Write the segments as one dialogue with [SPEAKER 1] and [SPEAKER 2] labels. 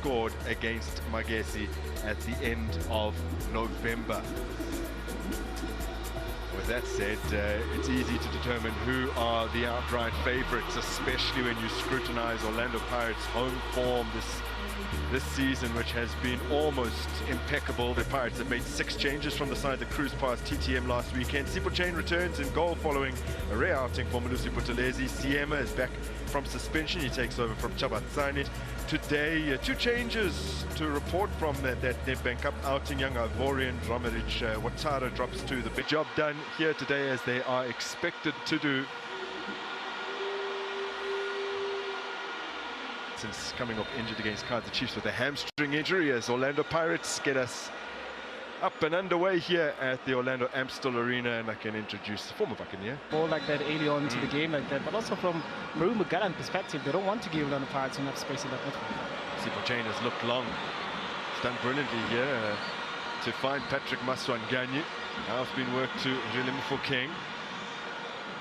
[SPEAKER 1] scored against Magesi at the end of November. With that said, it's easy to determine who are the outright favourites, especially when you scrutinise Orlando Pirates' home form this season, which has been almost impeccable. The Pirates have made 6 changes from the side that cruised past TTM last weekend. Sipho Chain returns in goal following a rare outing for Malusi Buthelezi. Siema is back from suspension. He takes over from Chabatsani. Today, 2 changes to report from that Nedbank Cup outing. Young Ivorian Romerich Watara drops to the big job done here today, as they are expected to do. Since coming up injured against Kaizer Chiefs with a hamstring injury, as Orlando Pirates get us up and underway here at the Orlando Amstel Arena, and I can introduce the former Buccaneer.
[SPEAKER 2] Ball like that early on to the game like that, but also from MARUMO Gallant perspective, they don't want to give Orlando Pirates enough space in that midfield.
[SPEAKER 1] Sipho Chain has looked long. He's done brilliantly here to find Patrick Maswanganye. Now it's been worked to Jelim King.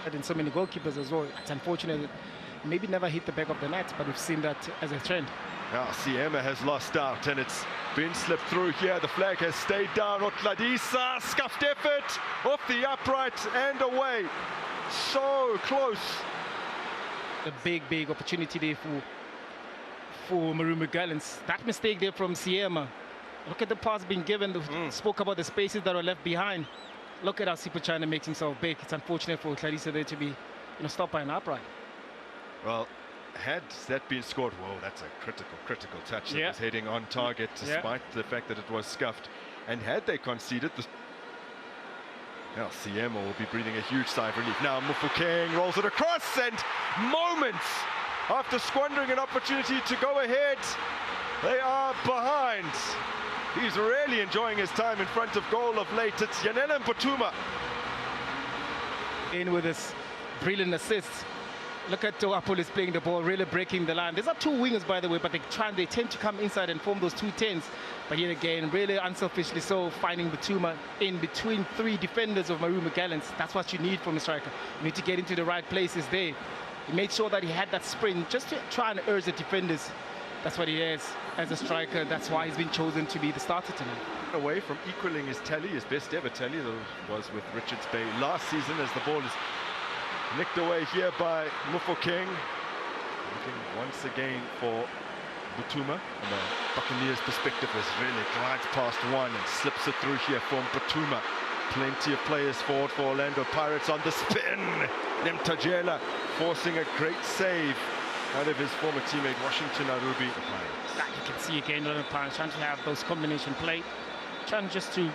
[SPEAKER 2] And so many goalkeepers as well. It's unfortunate that maybe never hit the back of the net, but we've seen that as a trend.
[SPEAKER 1] Now Siema has lost out, and it's been slipped through here. The flag has stayed down. Otladisa, scuffed effort off the upright and away. So close.
[SPEAKER 2] A big opportunity there for MARUMO Gallants. That mistake there from Siema. Look at the pass being given. Spoke about the spaces that are left behind. Look at how Sipho Chain makes himself big. It's unfortunate for Otladisa there to be stopped by an upright.
[SPEAKER 1] Well, had that been scored, whoa, that's a critical touch that was heading on target, despite the fact that it was scuffed. And had they conceded, now Siema will be breathing a huge sigh of relief. Now Mufokeng rolls it across, and moments after squandering an opportunity to go ahead, they are behind. He's really enjoying his time in front of goal of late. It's Yanela Mputuma.
[SPEAKER 2] In with this brilliant assist. Look at Toapolis playing the ball, really breaking the line. There's not 2 wingers, by the way, but they tend to come inside and form those 2 10s. But yet again, really unselfishly so, finding Mputuma in between 3 defenders of MARUMO Gallants. That's what you need from a striker. You need to get into the right places there. He made sure that he had that sprint just to try and urge the defenders. That's what he is as a striker. That's why he's been chosen to be the starter tonight.
[SPEAKER 1] Away from equaling his tally, his best ever tally, that was with Richards Bay last season, as the ball is nicked away here by Mufokeng. Looking once again for Mputuma. From a Buccaneers perspective, as really glides past one and slips it through here for Mputuma. Plenty of players forward for Orlando Pirates on the spin. Nemtajela forcing a great save out of his former teammate Washington Arubi.
[SPEAKER 2] You can see again Orlando Pirates trying to have those combination play, trying just to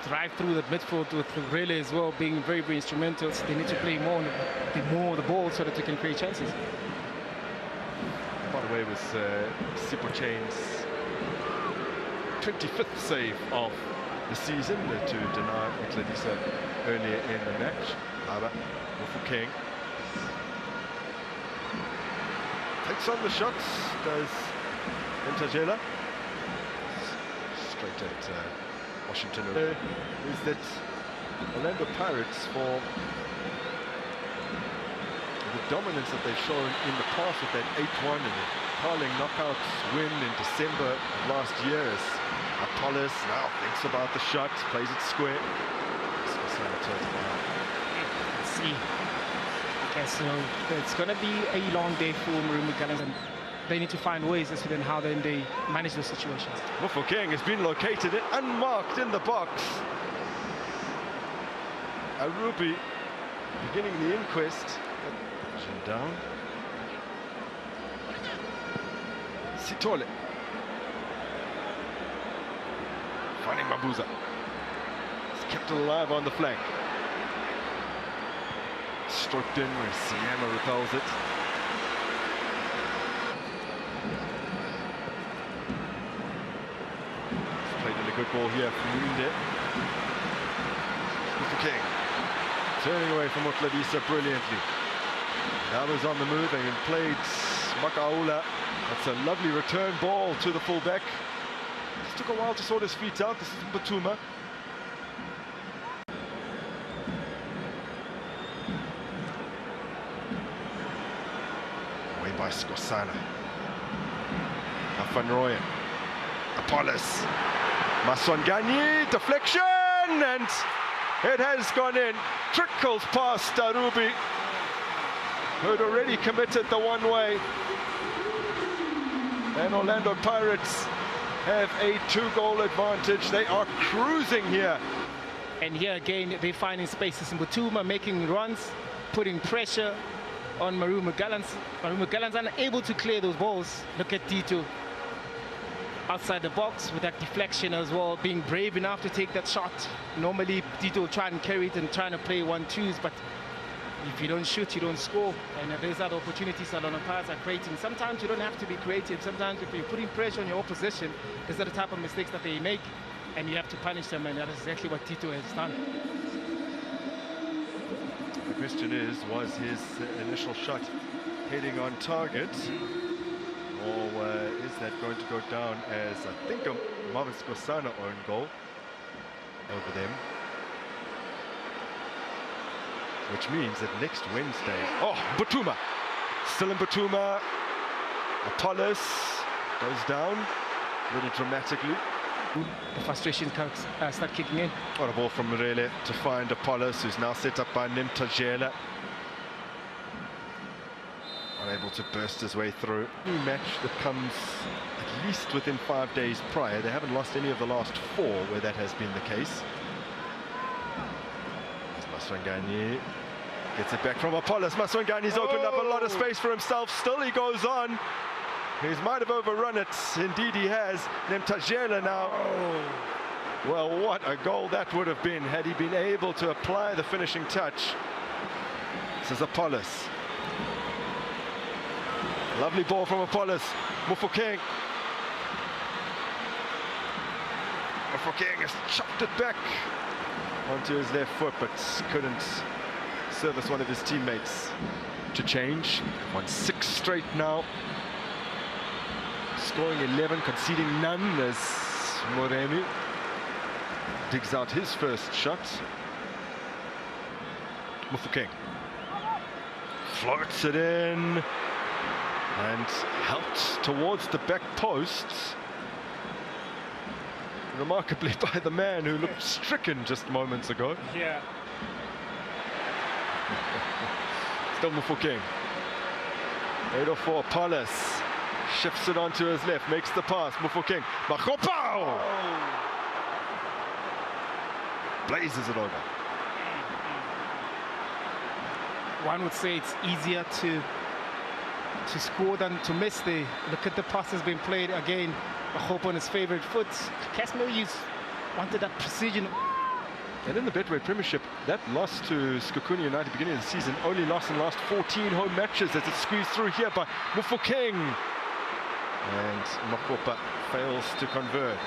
[SPEAKER 2] drive through the midfield with the relay as well, being very instrumental. So they need to play more of the ball so that they can create chances.
[SPEAKER 1] By the way, it was Sipho Chain's 25th save of the season to deny Otladisa earlier in the match. Mufokeng takes on the shots, does Nemtajela. Straight at Washington. Is that Orlando Pirates, for the dominance that they've shown in the past with that 8-1 and the Carling knockout win in December of last year, as Apollos now thinks about the shot, plays it square.
[SPEAKER 2] Let's see. Okay, so it's going to be a long day for MARUMO Gallants, and they need to find ways as to then how then they manage those situations.
[SPEAKER 1] Mufokeng has been located unmarked in the box. Arubi beginning the inquest. Down. Sitole. Finding Mabuza. He's kept it alive on the flank. Stroked in where Siema repels it. Played in a good ball here from Munde. Mufokeng turning away from Otladisa brilliantly. Now he's on the move and played Makaula. That's a lovely return ball to the fullback. Just took a while to sort his feet out. This is Mputuma. Away by Skosana. Now Van Rooyen. Apollos. Maswanganyi, deflection, and it has gone in. Trickles past Arubi, who'd already committed the one-way. And Orlando Pirates have a 2-goal advantage. They are cruising here.
[SPEAKER 2] And here again, they're finding spaces. Mbutuma making runs, putting pressure on MARUMO GALLANTS. MARUMO GALLANTS unable to clear those balls. Look at Tito outside the box with that deflection as well, being brave enough to take that shot. Normally, Tito will try and carry it and trying to play 1-2s, but if you don't shoot, you don't score. And there's other opportunities that Orlando Pirates are creating. Sometimes you don't have to be creative. Sometimes if you're putting pressure on your opposition, these are the type of mistakes that they make, and you have to punish them, and that is exactly what Tito has done.
[SPEAKER 1] The question is, was his initial shot heading on target, or is that going to go down as, I think, a Marvin Skosana own goal over them? Which means that next Wednesday... Oh, Mbutuma! Still in Mbutuma. Apollos goes down a little dramatically.
[SPEAKER 2] The frustration start kicking in.
[SPEAKER 1] What a ball from Murele to find Apollos, who's now set up by Nimtajela. Unable to burst his way through. New match that comes at least within 5 days prior. They haven't lost any of the last 4 where that has been the case. Maswanganyi gets it back from Apollos. Maswanganyi's opened up a lot of space for himself. Still he goes on. He might have overrun it. Indeed he has. Nimtajela now. Well, what a goal that would have been had he been able to apply the finishing touch. This is Apollos. Lovely ball from Apollos. Mufokeng. Mufokeng has chopped it back onto his left foot, but couldn't service one of his teammates to change. Won 6 straight now. Scoring 11, conceding none as Moremi digs out his first shot. Mufokeng floats it in and helped towards the back post, remarkably by the man who looked stricken just moments ago.
[SPEAKER 2] Yeah.
[SPEAKER 1] Still Mufokeng. 804, Apollos shifts it onto his left, makes the pass. Mufokeng, Makopao! Blazes it over.
[SPEAKER 2] One would say it's easier to score than to miss. Look at the passes being played again. A hope on his favorite foot. Casimir wanted that precision.
[SPEAKER 1] And in the Betway Premiership, that loss to Skokuni United beginning of the season, only lost in the last 14 home matches as it's squeezed through here by Mufokeng. And Makopa fails to convert.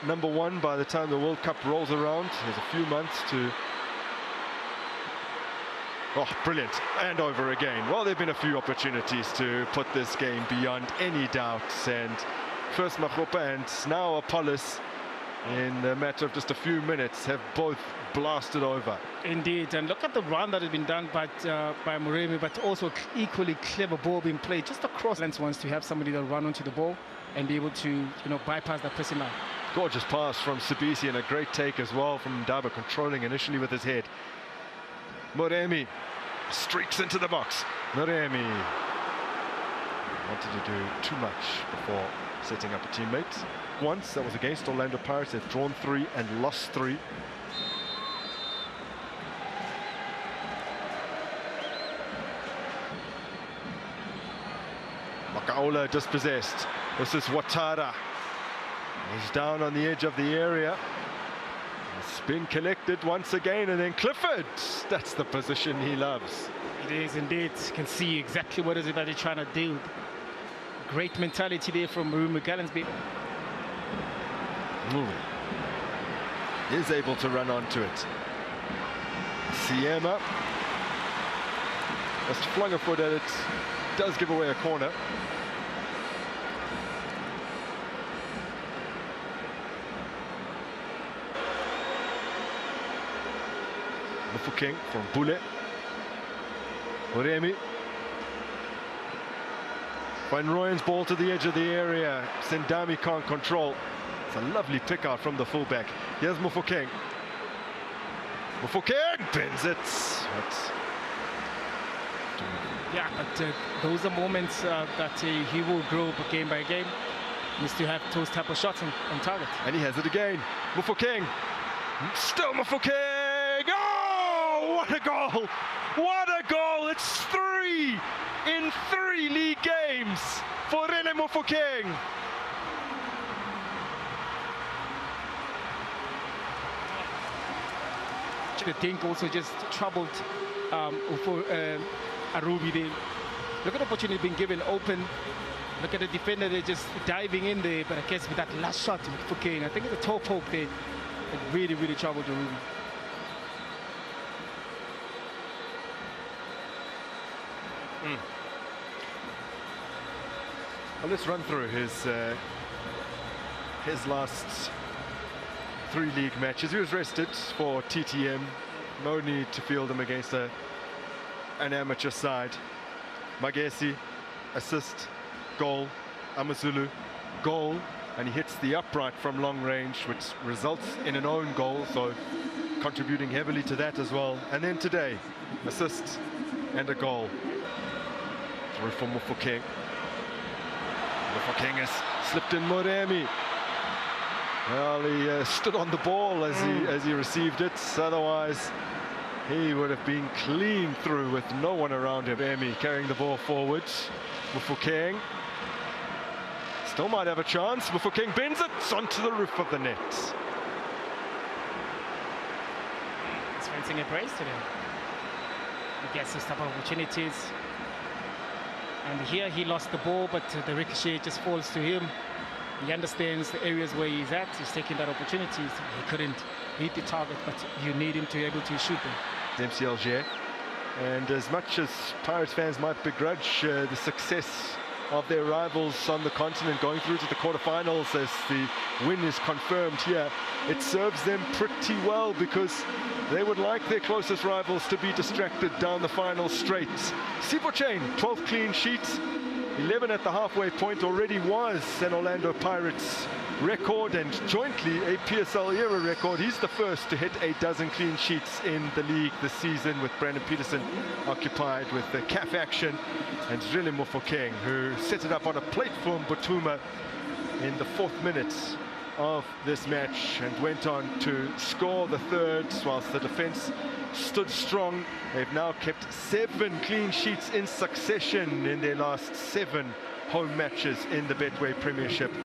[SPEAKER 1] Number 1 by the time the World Cup rolls around. There's a few months to... Oh, brilliant. And over again. Well, there have been a few opportunities to put this game beyond any doubt. And first Makopa and now Apollos, in a matter of just a few minutes, have both blasted over. Indeed.
[SPEAKER 2] And look at the run that has been done by Moremi, but also equally clever ball being played just across. Lens wants to have somebody that run onto the ball and be able to, bypass that pressing line.
[SPEAKER 1] Gorgeous pass from Sibisi and a great take as well from Ndaba, controlling initially with his head. Moremi streaks into the box. Moremi wanted to do too much before setting up a teammate. Once, that was against Orlando Pirates. They've drawn 3 and lost 3. Makaola dispossessed. This is Watara. He's down on the edge of the area. It's been collected once again, and then Clifford. That's the position he loves.
[SPEAKER 2] It is indeed. You can see exactly what is it that they're trying to do. Great mentality there from MARUMO GALLANTS.
[SPEAKER 1] Is able to run onto it. Siema just flung a foot at it. Does give away a corner. Mufokeng from Bule. Moremi. Van Rooyen's ball to the edge of the area. Sendami can't control. It's a lovely pick out from the fullback. Here's Mofokeng. Mofokeng bends it.
[SPEAKER 2] Yeah, but those are moments that he will grow game by game. He needs to have those type of shots on target.
[SPEAKER 1] And he has it again. Mofokeng. Still Mofokeng. Oh, what a goal! What a goal! It's 3 in 3 league games for Rene Mofokeng.
[SPEAKER 2] I think also just troubled for Arubi there. Look at the opportunity being given open. Look at the defender, they're just diving in there. But I guess with that last shot for Kane, I think it's a toe poke there. It really, really troubled Arubi.
[SPEAKER 1] Well, let's run through his last 3 league matches. He was rested for TTM. No need to field him against an amateur side. Magesi, assist, goal. Amazulu, goal. And he hits the upright from long range, which results in an own goal. So contributing heavily to that as well. And then today, assist and a goal. Through for Mofokeng. Mofokeng has slipped in Moremi. Well, he stood on the ball as he received it. Otherwise, he would have been clean through with no one around him. Emi carrying the ball forward. Mofokeng still might have a chance. Mofokeng bends it onto the roof of the net.
[SPEAKER 2] He's fencing a brace today. He gets those type of opportunities. And here he lost the ball, but the ricochet just falls to him. He understands the areas where he's at. He's taking that opportunity. He couldn't hit the target, but you need him to be able to shoot them.
[SPEAKER 1] MCLG. And as much as Pirates fans might begrudge the success of their rivals on the continent going through to the quarterfinals as the win is confirmed here, it serves them pretty well because they would like their closest rivals to be distracted down the final straight. Sipho Chain, 12 clean sheets, 11 at the halfway point, already was an Orlando Pirates record and jointly a PSL era record. He's the first to hit a dozen clean sheets in the league this season, with Brandon Peterson occupied with the CAF action, and Rene Mofokeng, who set it up on a plate for Mbutuma in the 4th minute of this match and went on to score the 3rd, whilst the defense stood strong. They've now kept 7 clean sheets in succession in their last 7 home matches in the Betway Premiership.